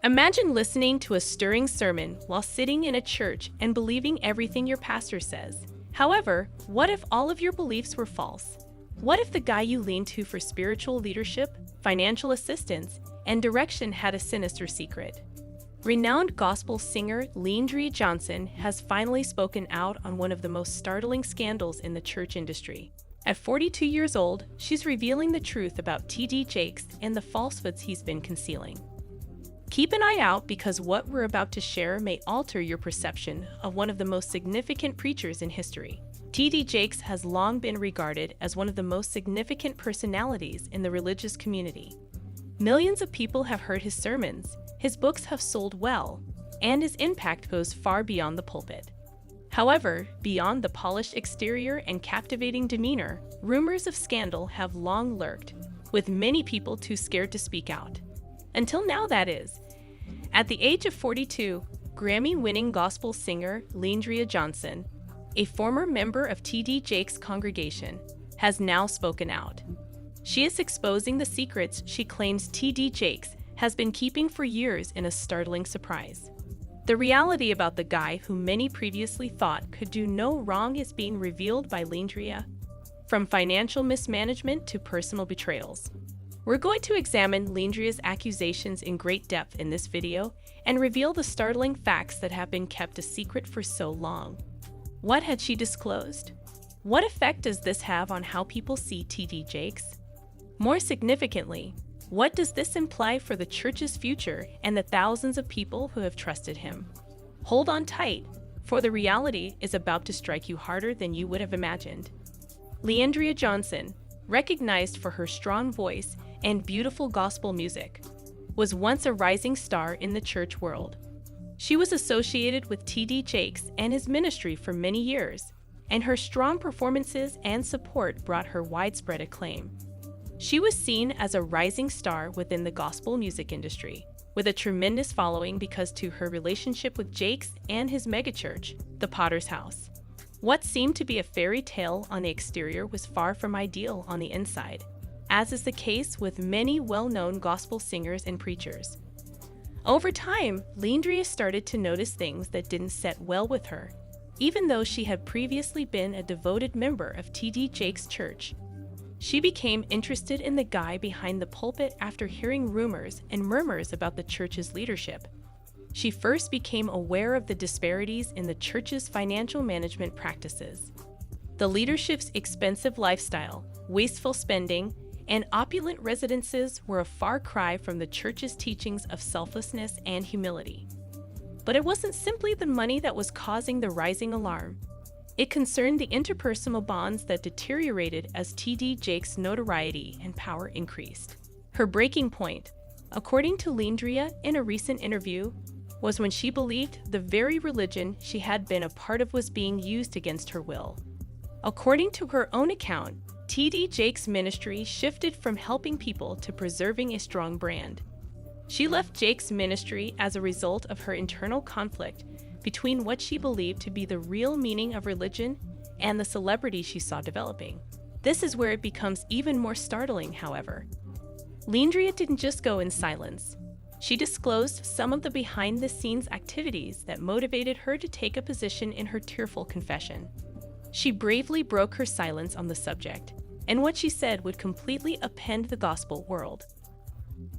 Imagine listening to a stirring sermon while sitting in a church and believing everything your pastor says. However, what if all of your beliefs were false? What if the guy you leaned to for spiritual leadership, financial assistance, and direction had a sinister secret? Renowned gospel singer LeAndria Johnson has finally spoken out on one of the most startling scandals in the church industry. At 42 years old, she's revealing the truth about T.D. Jakes and the falsehoods he's been concealing. Keep an eye out because what we're about to share may alter your perception of one of the most significant preachers in history. T.D. Jakes has long been regarded as one of the most significant personalities in the religious community. Millions of people have heard his sermons, his books have sold well, and his impact goes far beyond the pulpit. However, beyond the polished exterior and captivating demeanor, rumors of scandal have long lurked, with many people too scared to speak out. Until now, that is. At the age of 42, Grammy-winning gospel singer LeAndria Johnson, a former member of T.D. Jakes' congregation, has now spoken out. She is exposing the secrets she claims T.D. Jakes has been keeping for years in a startling surprise. The reality about the guy who many previously thought could do no wrong is being revealed by LeAndria, from financial mismanagement to personal betrayals. We're going to examine LeAndria's accusations in great depth in this video and reveal the startling facts that have been kept a secret for so long. What had she disclosed? What effect does this have on how people see T.D. Jakes? More significantly, what does this imply for the church's future and the thousands of people who have trusted him? Hold on tight, for the reality is about to strike you harder than you would have imagined. LeAndria Johnson, recognized for her strong voice and beautiful gospel music, was once a rising star in the church world. She was associated with T.D. Jakes and his ministry for many years, and her strong performances and support brought her widespread acclaim. She was seen as a rising star within the gospel music industry, with a tremendous following because to her relationship with Jakes and his megachurch, the Potter's House. What seemed to be a fairy tale on the exterior was far from ideal on the inside, as is the case with many well-known gospel singers and preachers. Over time, LeAndria started to notice things that didn't set well with her, even though she had previously been a devoted member of T.D. Jakes' church. She became interested in the guy behind the pulpit after hearing rumors and murmurs about the church's leadership. She first became aware of the disparities in the church's financial management practices. The leadership's expensive lifestyle, wasteful spending, and opulent residences were a far cry from the church's teachings of selflessness and humility. But it wasn't simply the money that was causing the rising alarm. It concerned the interpersonal bonds that deteriorated as T.D. Jakes' notoriety and power increased. Her breaking point, according to LeAndria in a recent interview, was when she believed the very religion she had been a part of was being used against her will. According to her own account, T.D. Jakes' ministry shifted from helping people to preserving a strong brand. She left Jakes' ministry as a result of her internal conflict between what she believed to be the real meaning of religion and the celebrity she saw developing. This is where it becomes even more startling, however. LeAndria didn't just go in silence. She disclosed some of the behind-the-scenes activities that motivated her to take a position in her tearful confession. She bravely broke her silence on the subject, and what she said would completely upend the gospel world.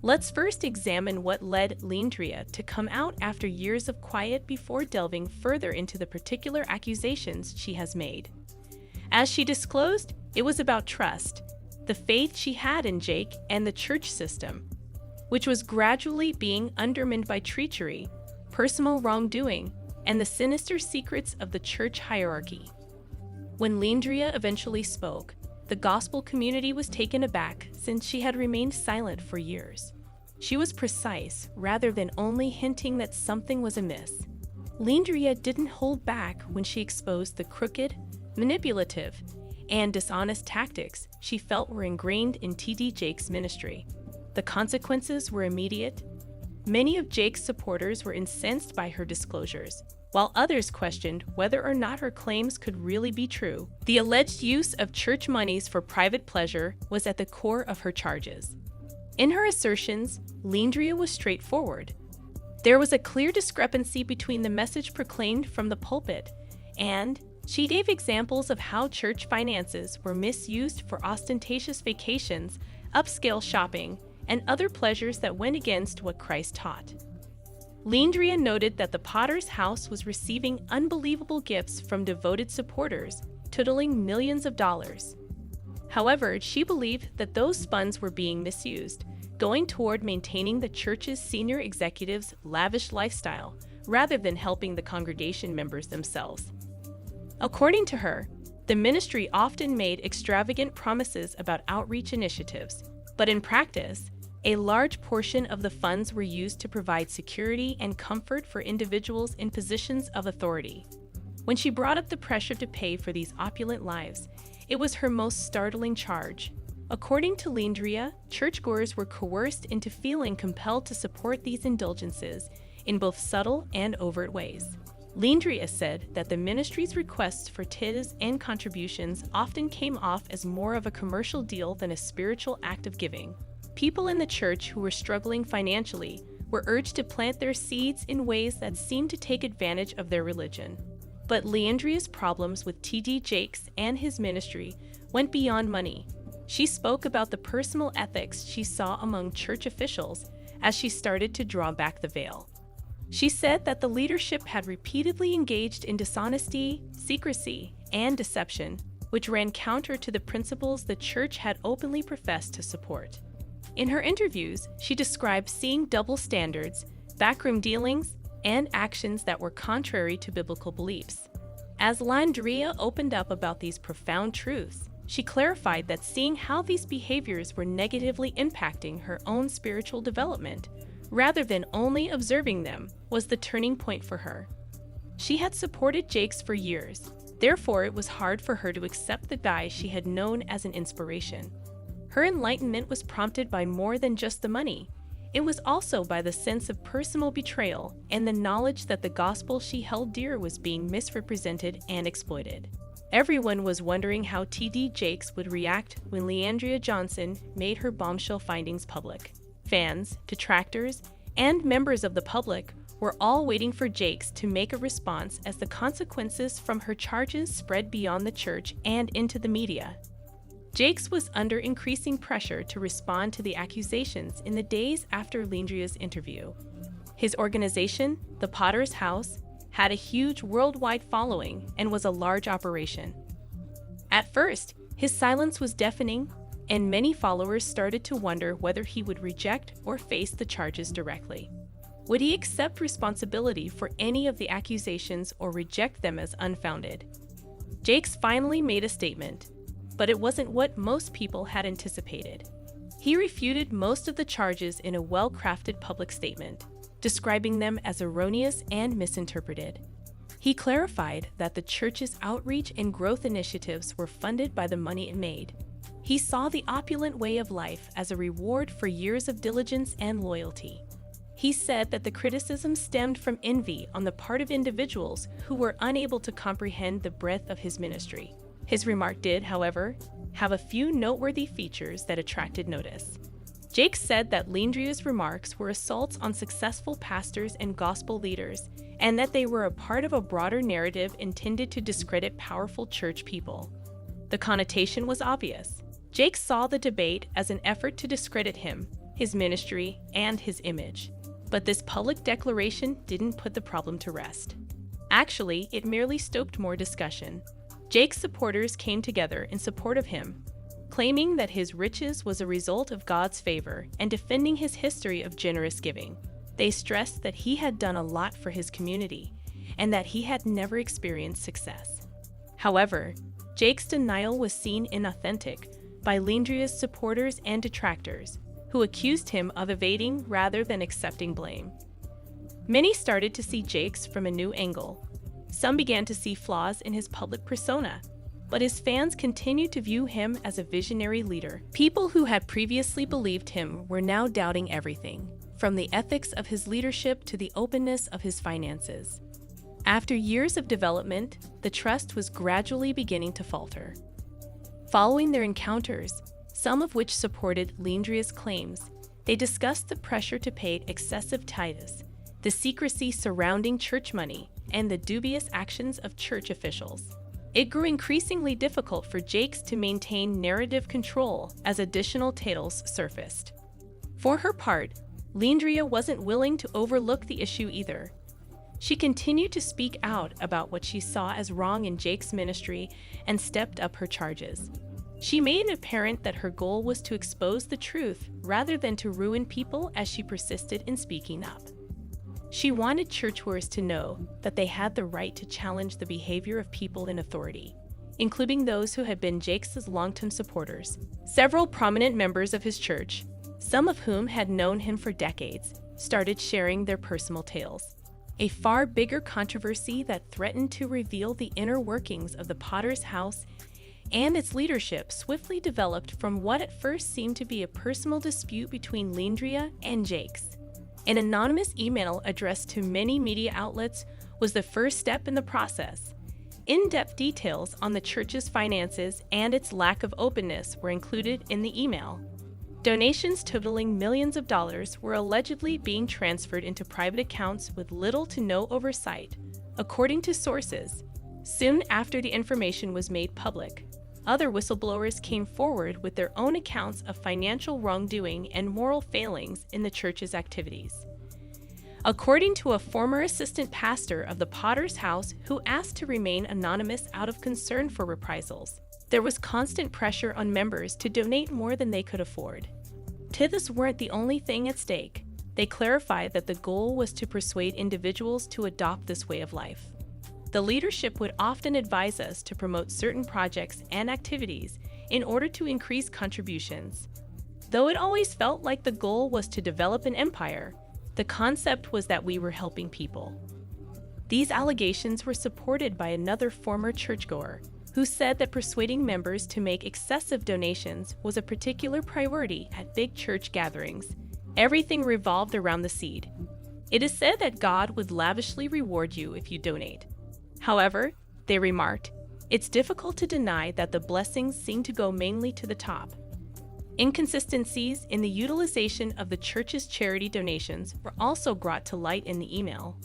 Let's first examine what led LeAndria to come out after years of quiet before delving further into the particular accusations she has made. As she disclosed, it was about trust, the faith she had in Jake and the church system, which was gradually being undermined by treachery, personal wrongdoing, and the sinister secrets of the church hierarchy. When LeAndria eventually spoke, the gospel community was taken aback since she had remained silent for years. She was precise rather than only hinting that something was amiss. LeAndria didn't hold back when she exposed the crooked, manipulative, and dishonest tactics she felt were ingrained in T.D. Jakes' ministry. The consequences were immediate. Many of Jake's supporters were incensed by her disclosures, while others questioned whether or not her claims could really be true. The alleged use of church monies for private pleasure was at the core of her charges. In her assertions, LeAndria was straightforward. There was a clear discrepancy between the message proclaimed from the pulpit, and she gave examples of how church finances were misused for ostentatious vacations, upscale shopping, and other pleasures that went against what Christ taught. LeAndria noted that the Potter's House was receiving unbelievable gifts from devoted supporters, totaling millions of dollars. However, she believed that those funds were being misused, going toward maintaining the church's senior executives' lavish lifestyle, rather than helping the congregation members themselves. According to her, the ministry often made extravagant promises about outreach initiatives, but in practice, a large portion of the funds were used to provide security and comfort for individuals in positions of authority. When she brought up the pressure to pay for these opulent lives, it was her most startling charge. According to LeAndria, churchgoers were coerced into feeling compelled to support these indulgences in both subtle and overt ways. LeAndria said that the ministry's requests for tithes and contributions often came off as more of a commercial deal than a spiritual act of giving. People in the church who were struggling financially were urged to plant their seeds in ways that seemed to take advantage of their religion. But LeAndria's problems with T.D. Jakes and his ministry went beyond money. She spoke about the personal ethics she saw among church officials as she started to draw back the veil. She said that the leadership had repeatedly engaged in dishonesty, secrecy, and deception, which ran counter to the principles the church had openly professed to support. In her interviews, she described seeing double standards, backroom dealings, and actions that were contrary to biblical beliefs. As LeAndria opened up about these profound truths, she clarified that seeing how these behaviors were negatively impacting her own spiritual development, rather than only observing them, was the turning point for her. She had supported Jakes for years, therefore it was hard for her to accept the guy she had known as an inspiration. Her enlightenment was prompted by more than just the money. It was also by the sense of personal betrayal and the knowledge that the gospel she held dear was being misrepresented and exploited. Everyone was wondering how T.D. Jakes would react when LeAndria Johnson made her bombshell findings public. Fans, detractors, and members of the public were all waiting for Jakes to make a response as the consequences from her charges spread beyond the church and into the media. Jakes was under increasing pressure to respond to the accusations in the days after LeAndria's interview. His organization, the Potter's House, had a huge worldwide following and was a large operation. At first, his silence was deafening, and many followers started to wonder whether he would reject or face the charges directly. Would he accept responsibility for any of the accusations or reject them as unfounded? Jakes finally made a statement, but it wasn't what most people had anticipated. He refuted most of the charges in a well-crafted public statement, describing them as erroneous and misinterpreted. He clarified that the church's outreach and growth initiatives were funded by the money it made. He saw the opulent way of life as a reward for years of diligence and loyalty. He said that the criticism stemmed from envy on the part of individuals who were unable to comprehend the breadth of his ministry. His remark did, however, have a few noteworthy features that attracted notice. Jakes said that LeAndria's remarks were assaults on successful pastors and gospel leaders, and that they were a part of a broader narrative intended to discredit powerful church people. The connotation was obvious. Jakes saw the debate as an effort to discredit him, his ministry, and his image. But this public declaration didn't put the problem to rest. Actually, it merely stoked more discussion. Jakes' supporters came together in support of him, claiming that his riches was a result of God's favor and defending his history of generous giving. They stressed that he had done a lot for his community and that he had never experienced success. However, Jakes' denial was seen inauthentic by LeAndria's supporters and detractors, who accused him of evading rather than accepting blame. Many started to see Jakes from a new angle. Some began to see flaws in his public persona, but his fans continued to view him as a visionary leader. People who had previously believed him were now doubting everything, from the ethics of his leadership to the openness of his finances. After years of development, the trust was gradually beginning to falter. Following their encounters, some of which supported LeAndria's claims, they discussed the pressure to pay excessive tithes, the secrecy surrounding church money, and the dubious actions of church officials. It grew increasingly difficult for Jakes to maintain narrative control as additional tales surfaced. For her part, LeAndria wasn't willing to overlook the issue either. She continued to speak out about what she saw as wrong in Jake's ministry and stepped up her charges. She made it apparent that her goal was to expose the truth rather than to ruin people as she persisted in speaking up. She wanted churchgoers to know that they had the right to challenge the behavior of people in authority, including those who had been Jakes' long-term supporters. Several prominent members of his church, some of whom had known him for decades, started sharing their personal tales. A far bigger controversy that threatened to reveal the inner workings of the Potter's house and its leadership swiftly developed from what at first seemed to be a personal dispute between LeAndria and Jakes. An anonymous email addressed to many media outlets was the first step in the process. In-depth details on the church's finances and its lack of openness were included in the email. Donations totaling millions of dollars were allegedly being transferred into private accounts with little to no oversight, according to sources. Soon after the information was made public, other whistleblowers came forward with their own accounts of financial wrongdoing and moral failings in the church's activities. According to a former assistant pastor of the Potter's house who asked to remain anonymous out of concern for reprisals, there was constant pressure on members to donate more than they could afford. Tiths weren't the only thing at stake. They clarified that the goal was to persuade individuals to adopt this way of life. The leadership would often advise us to promote certain projects and activities in order to increase contributions. Though it always felt like the goal was to develop an empire, the concept was that we were helping people. These allegations were supported by another former churchgoer who said that persuading members to make excessive donations was a particular priority at big church gatherings. Everything revolved around the seed. It is said that God would lavishly reward you if you donate. However, they remarked, it's difficult to deny that the blessings seem to go mainly to the top. Inconsistencies in the utilization of the church's charity donations were also brought to light in the email.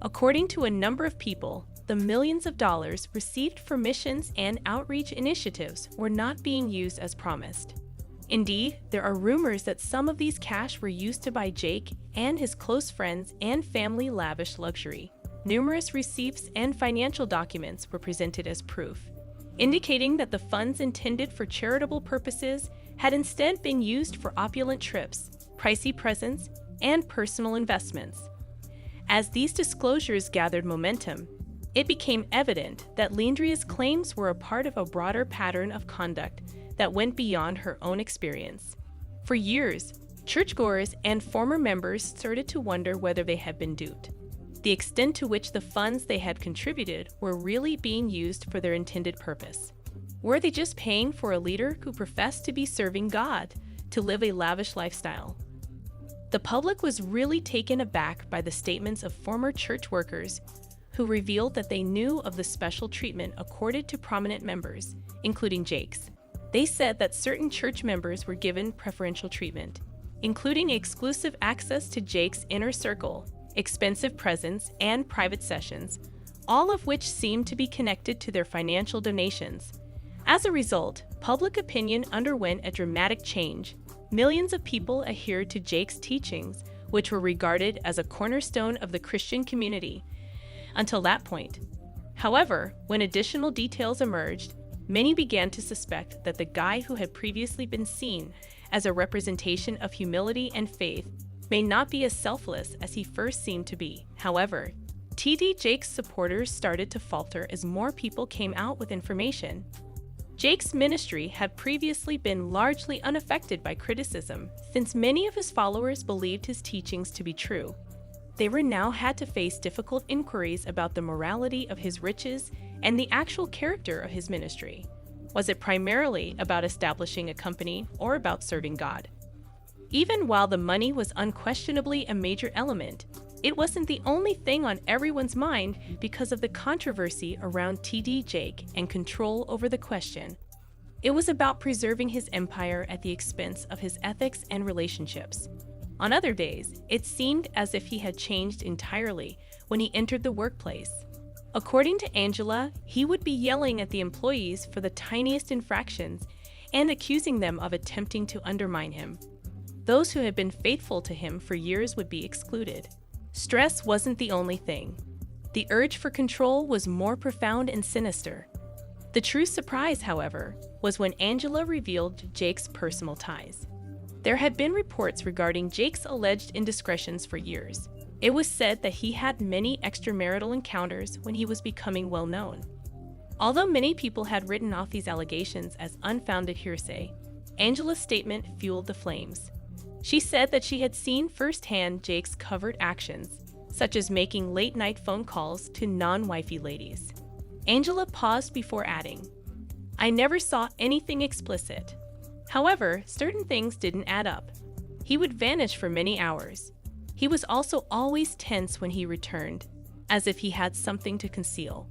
According to a number of people, the millions of dollars received for missions and outreach initiatives were not being used as promised. Indeed, there are rumors that some of these cash were used to buy Jake and his close friends and family lavish luxury. Numerous receipts and financial documents were presented as proof, indicating that the funds intended for charitable purposes had instead been used for opulent trips, pricey presents, and personal investments. As these disclosures gathered momentum, it became evident that LeAndria's claims were a part of a broader pattern of conduct that went beyond her own experience. For years, churchgoers and former members started to wonder whether they had been duped. The extent to which the funds they had contributed were really being used for their intended purpose. Were they just paying for a leader who professed to be serving God to live a lavish lifestyle? The public was really taken aback by the statements of former church workers who revealed that they knew of the special treatment accorded to prominent members, including Jake's. They said that certain church members were given preferential treatment, including exclusive access to Jake's inner circle, expensive presents, and private sessions, all of which seemed to be connected to their financial donations. As a result, public opinion underwent a dramatic change. Millions of people adhered to Jake's teachings, which were regarded as a cornerstone of the Christian community until that point. However, when additional details emerged, many began to suspect that the guy who had previously been seen as a representation of humility and faith may not be as selfless as he first seemed to be. However, T.D. Jakes' supporters started to falter as more people came out with information. Jake's ministry had previously been largely unaffected by criticism, since many of his followers believed his teachings to be true. They were now had to face difficult inquiries about the morality of his riches and the actual character of his ministry. Was it primarily about establishing a company or about serving God? Even while the money was unquestionably a major element, it wasn't the only thing on everyone's mind because of the controversy around T.D. Jake and control over the question. It was about preserving his empire at the expense of his ethics and relationships. On other days, it seemed as if he had changed entirely when he entered the workplace. According to Angela, he would be yelling at the employees for the tiniest infractions and accusing them of attempting to undermine him. Those who had been faithful to him for years would be excluded. Stress wasn't the only thing. The urge for control was more profound and sinister. The true surprise, however, was when Angela revealed Jake's personal ties. There had been reports regarding Jake's alleged indiscretions for years. It was said that he had many extramarital encounters when he was becoming well known. Although many people had written off these allegations as unfounded hearsay, Angela's statement fueled the flames. She said that she had seen firsthand Jake's covert actions, such as making late-night phone calls to non-wifey ladies. Angela paused before adding, "I never saw anything explicit. However, certain things didn't add up. He would vanish for many hours. He was also always tense when he returned, as if he had something to conceal."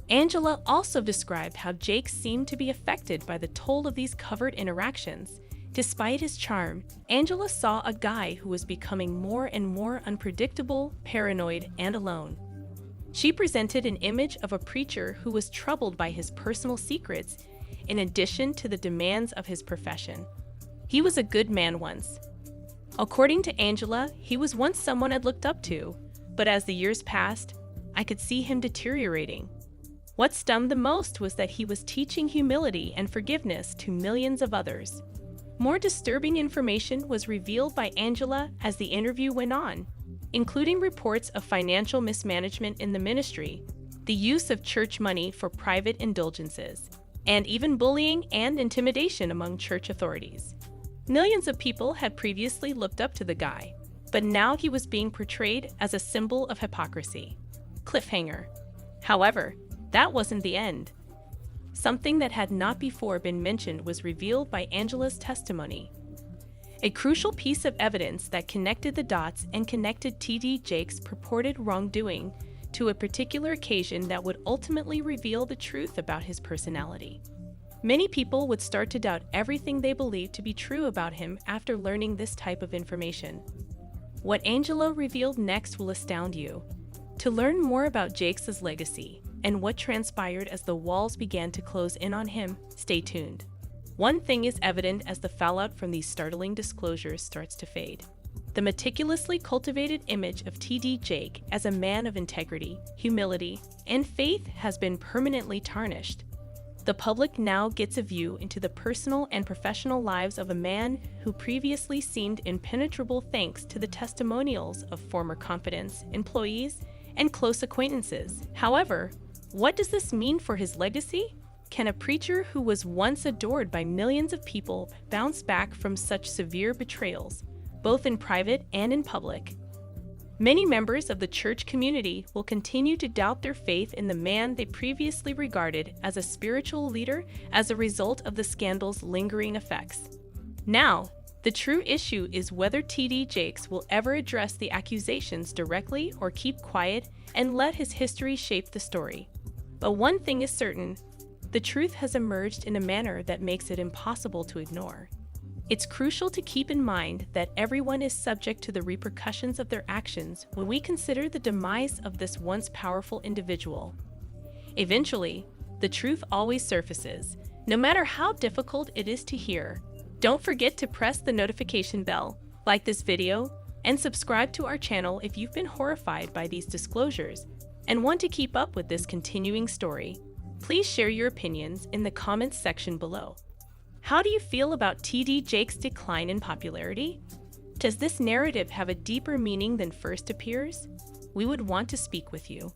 Angela also described how Jake seemed to be affected by the toll of these covert interactions. Despite his charm, Angela saw a guy who was becoming more and more unpredictable, paranoid, and alone. She presented an image of a preacher who was troubled by his personal secrets in addition to the demands of his profession. He was a good man once. According to Angela, he was once someone I'd looked up to, but as the years passed, I could see him deteriorating. What stung the most was that he was teaching humility and forgiveness to millions of others. More disturbing information was revealed by Angela as the interview went on, including reports of financial mismanagement in the ministry, the use of church money for private indulgences, and even bullying and intimidation among church authorities. Millions of people had previously looked up to the guy, but now he was being portrayed as a symbol of hypocrisy. Cliffhanger. However, that wasn't the end. Something that had not before been mentioned was revealed by Angela's testimony. A crucial piece of evidence that connected the dots and connected T.D. Jake's purported wrongdoing to a particular occasion that would ultimately reveal the truth about his personality. Many people would start to doubt everything they believed to be true about him after learning this type of information. What Angela revealed next will astound you. To learn more about Jake's legacy and what transpired as the walls began to close in on him, stay tuned. One thing is evident as the fallout from these startling disclosures starts to fade. The meticulously cultivated image of T.D. Jake as a man of integrity, humility, and faith has been permanently tarnished. The public now gets a view into the personal and professional lives of a man who previously seemed impenetrable thanks to the testimonials of former confidants, employees, and close acquaintances. However, what does this mean for his legacy? Can a preacher who was once adored by millions of people bounce back from such severe betrayals, both in private and in public? Many members of the church community will continue to doubt their faith in the man they previously regarded as a spiritual leader as a result of the scandal's lingering effects. Now, the true issue is whether T.D. Jakes will ever address the accusations directly or keep quiet and let his history shape the story. But one thing is certain, the truth has emerged in a manner that makes it impossible to ignore. It's crucial to keep in mind that everyone is subject to the repercussions of their actions when we consider the demise of this once powerful individual. Eventually, the truth always surfaces, no matter how difficult it is to hear. Don't forget to press the notification bell, like this video, and subscribe to our channel if you've been horrified by these disclosures and want to keep up with this continuing story. Please share your opinions in the comments section below. How do you feel about T.D. Jake's decline in popularity? Does this narrative have a deeper meaning than first appears? We would want to speak with you.